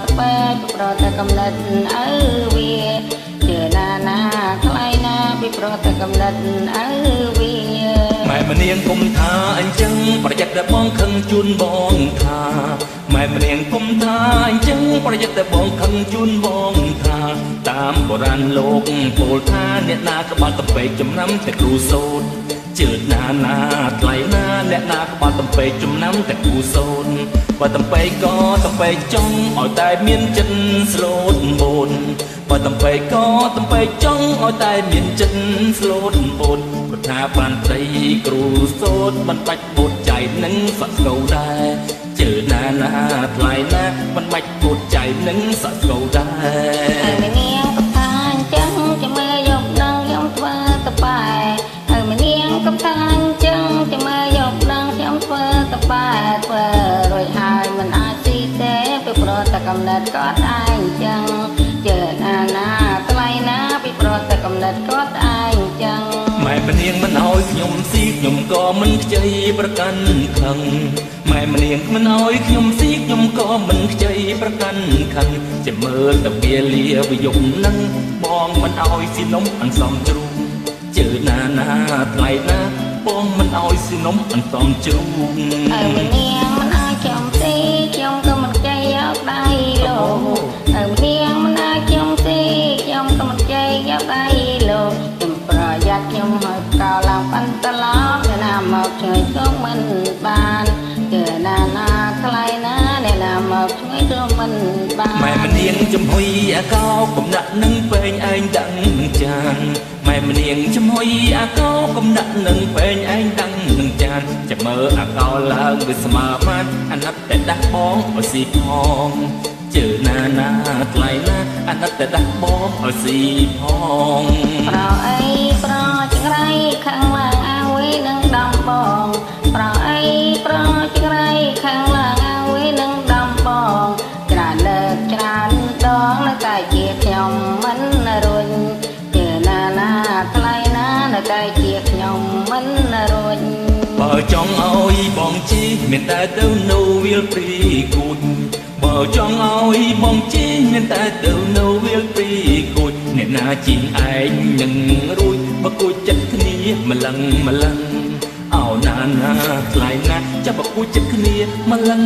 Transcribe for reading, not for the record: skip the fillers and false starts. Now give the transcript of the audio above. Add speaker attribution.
Speaker 1: តពេពីប្រតែកំណត់អើវាជឿណាថ្លៃណាពីប្រតែកំណត់អើវា
Speaker 2: ម៉ែម្នាងគុំថាអញ្ចឹងប្រយ័ត្នតែបងខឹងជូនបងថាម៉ែម្នាងគុំថាអញ្ចឹងប្រយ័ត្នតែបងខឹងជូនបងថាតាមបុរាណលោកពោលថាអ្នកណាក្បាលតំពេកចំណាំតែគ្រូសូត្រជឿណាថ្លៃណាអ្នកណាក្បាលតំពេកចំណាំតែគ្រូសូត្របើតំពេកក៏តំពេកចង់ឲ្យតែមានចិត្តស្លូតបូនបើតំពេកក៏តំពេកចង់ឲ្យតែមានចិត្តស្លូតបូនព្រោះថាបានព្រៃគ្រូសូត្រមិនបាច់បូតចៃនឹងសក់ស្គូដែរជឿណាថ្លៃណាមិនបាច់បូតចៃនឹងសក់ស្គូដែរ
Speaker 1: ហើយនាងកំថាអញ្ចឹងចាំមើលយកដឹងខ្ញុំធ្វើតបែហើយនាងកំថាអញ្ចឹងចាំមើលយកដឹងខ្ញុំធ្វើតបែធ្វើរួចហើយមិនអាចទីទេពីប្រតែកំណត់ក៏ឯងអញ្ចឹងជឿណាថ្លៃណាពីប្រតែកំណត់ក៏ឯងអញ្ចឹង
Speaker 2: ម៉ែម្នាងមិនអោយខ្ញុំស៊ីខ្ញុំក៏មិនខ្ចីប្រកាន់ខឹងម៉ែម្នាងមិនអោយខ្ញុំស៊ីខ្ញុំក៏មិនខ្ចីប្រកាន់ខឹងចាំមើលតវាលាវិយប់នឹងបងមិនអោយស៊ីនំអន្សំជ្រូកជឿណាថ្លៃណាបងមិនអោយស៊ីនំអន្សំជ្រូក
Speaker 1: ហើយម្នាងមិនអោយខ្ញុំស៊ីខ្ញុំក៏មិនខ្ចីយកដៃលោកហើយម្នាងមិនអោយខ្ញុំស៊ីខ្ញុំក៏មិនខ្ចីយកដៃលោកប្រយ័ត្នខ្ញុំហើយកោឡើងប៉ាន់តឡោអ្នកណាមកជួយទៅមិនបានជឿណាថ្លៃណាអ្នកណាមកជួយទៅមិនបាន
Speaker 2: ម៉ែម្នាងចំហុយអាកោកំដាក់នឹងពេងឯងដឹងនឹងចានម៉ែម្នាងចំហុយអាកោកំដាក់នឹងពេងឯងដឹងនឹងចានចាំមើលអាកោឡើងវាស្មើបានអាណិតតែដាស់បងឲ្យស៊ីផងជឿណាថ្លៃណាអាណិតតែដាស់បងឲ្យស៊ីផង
Speaker 1: ប្រអីប្រចង្រៃខាងឡើងអាវីនឹងដំបងប្រអីប្រចង្រៃខាងឡើងអាវីនឹងដំបងច្រើនលើកច្រើនដងនៅតែជាខ្ញុំមិនរួញជឿណាថ្លៃណានៅតែជាខ្ញុំមិនរួញ
Speaker 2: បើចង់ឲ្យបងជីមានតែទៅនៅវាលព្រីគូចបើចង់ឲ្យបងជីមានតែទៅនៅវាលព្រីគូចអ្នកណាជីងឯងនឹងរួចបើគួចចិត្តគ្នាម្លឹងអោណាថ្លៃណាស់ចាប់បើគួចចិត្តគ្នាម្លឹង